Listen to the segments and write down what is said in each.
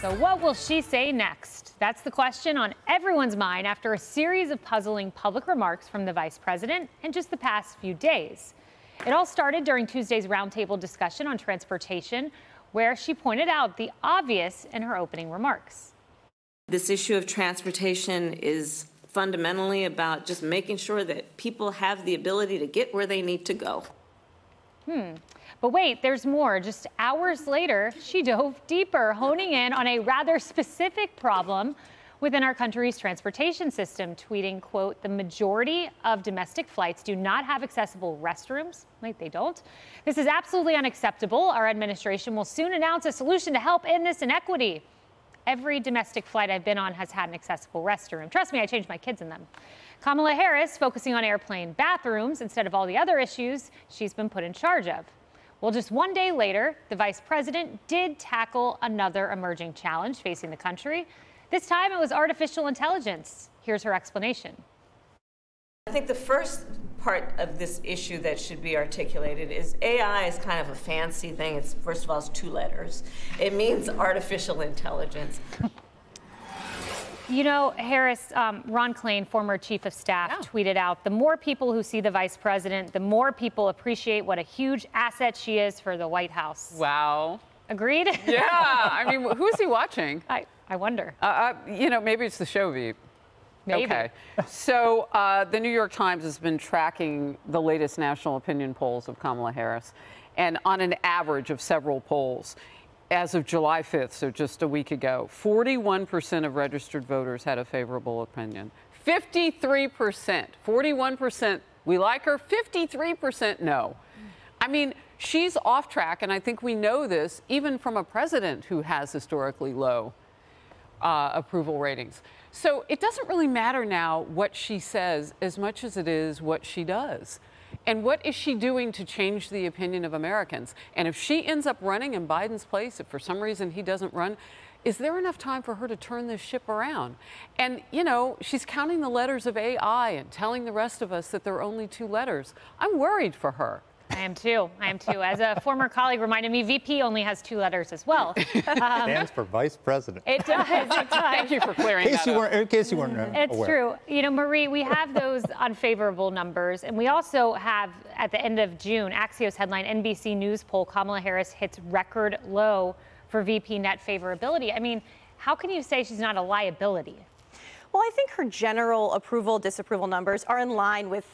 So what will she say next? That's the question on everyone's mind after a series of puzzling public remarks from the vice president in just the past few days. It all started during Tuesday's roundtable discussion on transportation, where she pointed out the obvious in her opening remarks. This issue of transportation is fundamentally about just making sure that people have the ability to get where they need to go. But wait, there's more. Just hours later, she dove deeper, honing in on a rather specific problem within our country's transportation system, tweeting, quote, "The majority of domestic flights do not have accessible restrooms." Wait, they don't? "This is absolutely unacceptable. Our administration will soon announce a solution to help end this inequity. Every domestic flight I've been on has had an accessible restroom. Trust me, I changed my kids in them." Kamala Harris focusing on airplane bathrooms instead of all the other issues she's been put in charge of. Well, just one day later, the vice president did tackle another emerging challenge facing the country. This time it was artificial intelligence. Here's her explanation. I think the first part of this issue that should be articulated is AI is kind of a fancy thing. It's, first of all, it's 2 letters. It means artificial intelligence. You know, Harris, Ron Klain, former chief of staff, tweeted out, "The more people who see the vice president, the more people appreciate what a huge asset she is for the White House." Wow. Agreed? Yeah. I mean, who's he watching? I wonder. You know, maybe it's the show Veep. Maybe. Okay. So the New York Times has been tracking the latest national opinion polls of Kamala Harris. And on an average of several polls, as of July 5th, so just a week ago, 41% of registered voters had a favorable opinion. 53%, 41%, we like her, 53% no. I mean, she's off track, and I think we know this even from a president who has historically low approval ratings. So it doesn't really matter now what she says as much as it is what she does. And what is she doing to change the opinion of Americans? And if she ends up running in Biden's place, if for some reason he doesn't run, is there enough time for her to turn this ship around? And, you know, she's counting the letters of AI and telling the rest of us that there are only 2 letters. I'm worried for her. I am too. As a former colleague reminded me, VP only has 2 letters as well. Stands for vice president. It does. Thank you for clearing that up. In case you weren't It's aware. true. You know, Marie, we have those unfavorable numbers, and we also have, at the end of June, Axios headline, NBC News poll, Kamala Harris hits record low for VP net favorability. I mean, how can you say she's not a liability? Well, I think her general approval, disapproval numbers are in line with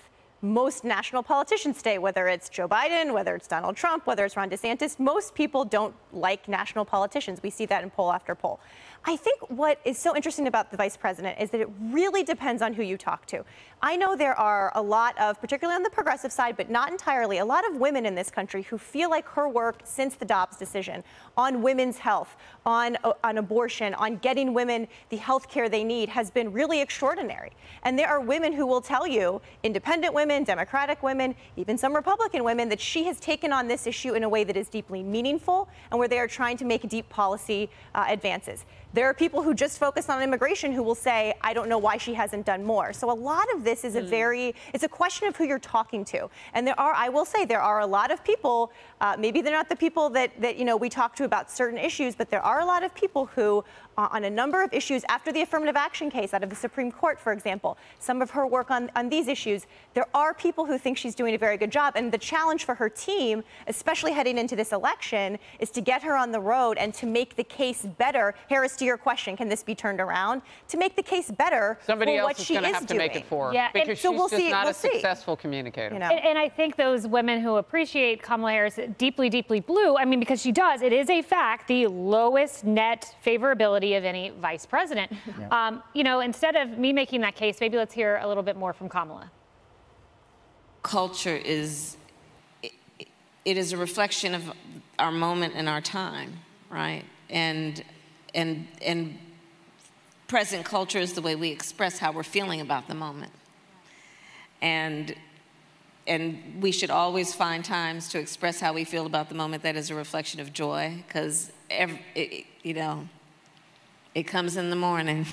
most national politicians today, whether it's Joe Biden, whether it's Donald Trump, whether it's Ron DeSantis. Most people don't like national politicians. We see that in poll after poll. I think what is so interesting about the vice president is that it really depends on who you talk to. I know there are a lot of, particularly on the progressive side, but not entirely, a lot of women in this country who feel like her work since the Dobbs decision on women's health, on abortion, on getting women the health care they need has been really extraordinary. And there are women who will tell you, independent women, Democratic women, even some Republican women, that she has taken on this issue in a way that is deeply meaningful and where they are trying to make deep policy advances. There are people who just focus on immigration who will say, I don't know why she hasn't done more. So a lot of this is it's a question of who you're talking to. And I will say, there are a lot of people, maybe they're not the people that you know, we talk to about certain issues, but there are a lot of people who, on a number of issues, after the affirmative action case out of the Supreme Court, for example, some of her work on these issues, there are people who think she's doing a very good job. And the challenge for her team, especially heading into this election, is to get her on the road and to make the case better. Harris, to your question, can this be turned around? To make the case better for what she is doing. Somebody else is going to have to make it for her. Yeah, because so she's just not a successful communicator. You know? And I think those women who appreciate Kamala Harris deeply, deeply blue, I mean, because she does, it is a fact, the lowest net favorability of any vice president. Yeah. You know, instead of me making that case, maybe let's hear a little bit more from Kamala. Culture is, it is a reflection of our moment and our time, right? And present culture is the way we express how we're feeling about the moment. And we should always find times to express how we feel about the moment that is a reflection of joy, because, you know, it comes in the morning.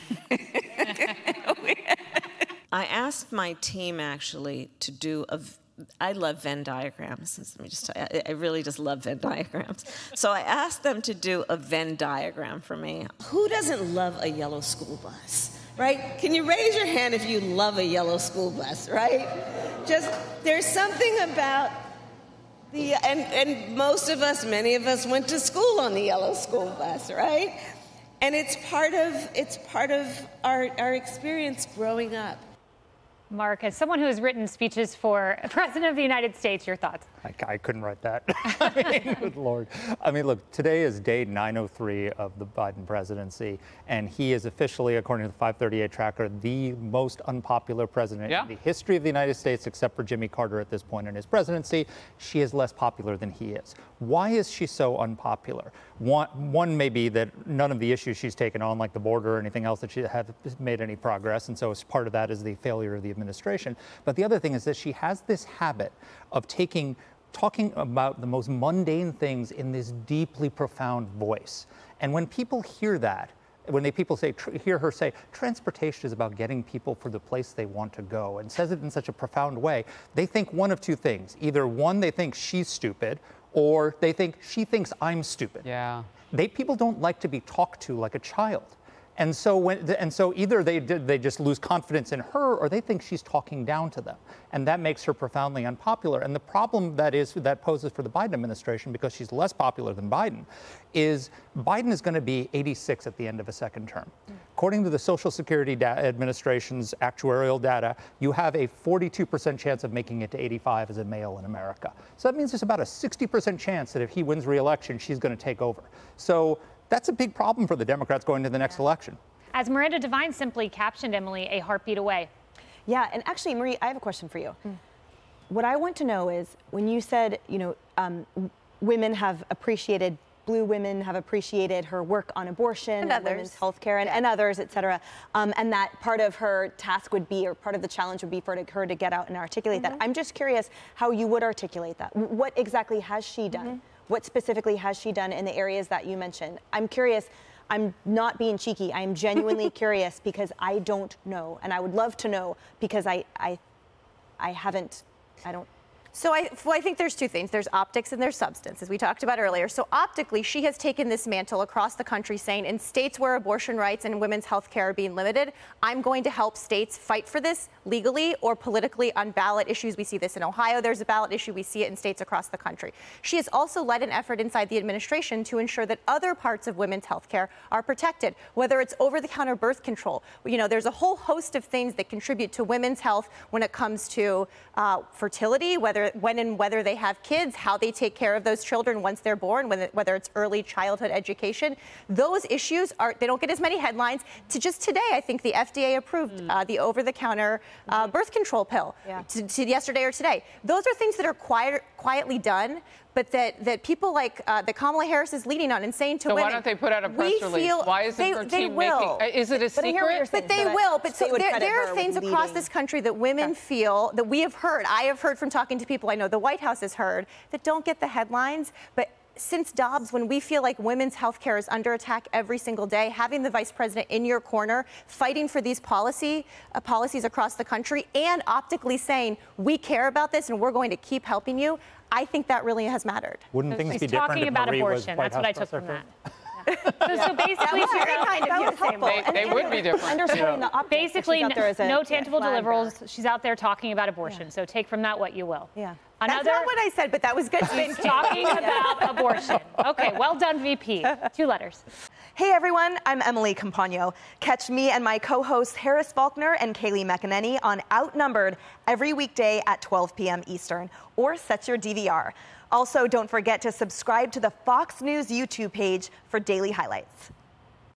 I asked my team, actually, to do a I love Venn diagrams. Let me just tell you, I really just love Venn diagrams. So I asked them to do a Venn diagram for me. Who doesn't love a yellow school bus, right? Can you raise your hand if you love a yellow school bus, right? Just, there's something about and most of us, many of us went to school on the yellow school bus, right? And it's part of our experience growing up. Mark, as someone who has written speeches for President of the United States, your thoughts? I couldn't write that. I mean, good Lord. I mean, look, today is day 903 of the Biden presidency, and he is officially, according to the 538 tracker, the most unpopular president in the history of the United States, except for Jimmy Carter at this point in his presidency. She is less popular than he is. Why is she so unpopular? One may be that none of the issues she's taken on, like the border or anything else, that she has made any progress, and so as part of that is the failure of the administration. But the other thing is that she has this habit of talking about the most mundane things in this deeply profound voice. And when people hear that, people hear her say, transportation is about getting people for the place they want to go, and says it in such a profound way, they think one of two things. Either one, they think she's stupid, or they think she thinks I'm stupid. Yeah. People don't like to be talked to like a child. And so either they just lose confidence in her, or they think she's talking down to them, and that makes her profoundly unpopular. And the problem that poses for the Biden administration, because she's less popular than Biden, is Biden is going to be 86 at the end of a second term. According to the Social Security Administration's actuarial data, you have a 42% chance of making it to 85 as a male in America. So that means there's about a 60% chance that if he wins re-election, she's going to take over. So that's a big problem for the Democrats going to the next election. As Miranda Devine simply captioned, Emily, a heartbeat away. Yeah, and actually, Marie, I have a question for you. What I want to know is, when you said, women have appreciated, blue women have appreciated her work on abortion and women's health care and others, et cetera, and that part of her task would be, or part of the challenge would be for her to get out and articulate that. I'm just curious how you would articulate that. What exactly has she done? What specifically has she done in the areas that you mentioned? I'm curious. I'm not being cheeky. I'm genuinely curious because I don't know, and I would love to know because I don't. So I think there's two things. There's optics and there's substance, as we talked about earlier. So optically, she has taken this mantle across the country saying, in states where abortion rights and women's health care are being limited, I'm going to help states fight for this legally or politically on ballot issues. We see this in Ohio. There's a ballot issue. We see it in states across the country. She has also led an effort inside the administration to ensure that other parts of women's health care are protected, whether it's over-the-counter birth control. There's a whole host of things that contribute to women's health when it comes to fertility, whether they have kids, how they take care of those children once they're born, whether it's early childhood education. Those issues they don't get as many headlines. Just today, I think the FDA approved the over-the-counter birth control pill. To yesterday or today. Those are things that are quietly done, but that people like that Kamala Harris is leading on and saying to women. So why don't they put out a press release? Why isn't her team making? Is it a secret? But they will. But so there are things across this country that women feel that we have heard. I have heard from talking to people I know the White House has heard that don't get the headlines, but since Dobbs, when we feel like women's health care is under attack every single day, having the vice president in your corner, fighting for these policies across the country, and optically saying, we care about this and we're going to keep helping you, I think that really has mattered. Wouldn't things be different talking if about Marie abortion. Was That's what I took from that. So basically, they would be different. Understanding the optics. Basically, no tangible deliverables. She's out there talking about abortion. So take from that what you will. Yeah. That's not what I said, but that was good. She's talking about abortion. Okay, well done, VP. 2 letters. Hey everyone, I'm Emily Campagno. Catch me and my co-hosts Harris Faulkner and Kaylee McEnany on Outnumbered every weekday at 12 p.m. Eastern, or set your DVR. Also, don't forget to subscribe to the Fox News YouTube page for daily highlights.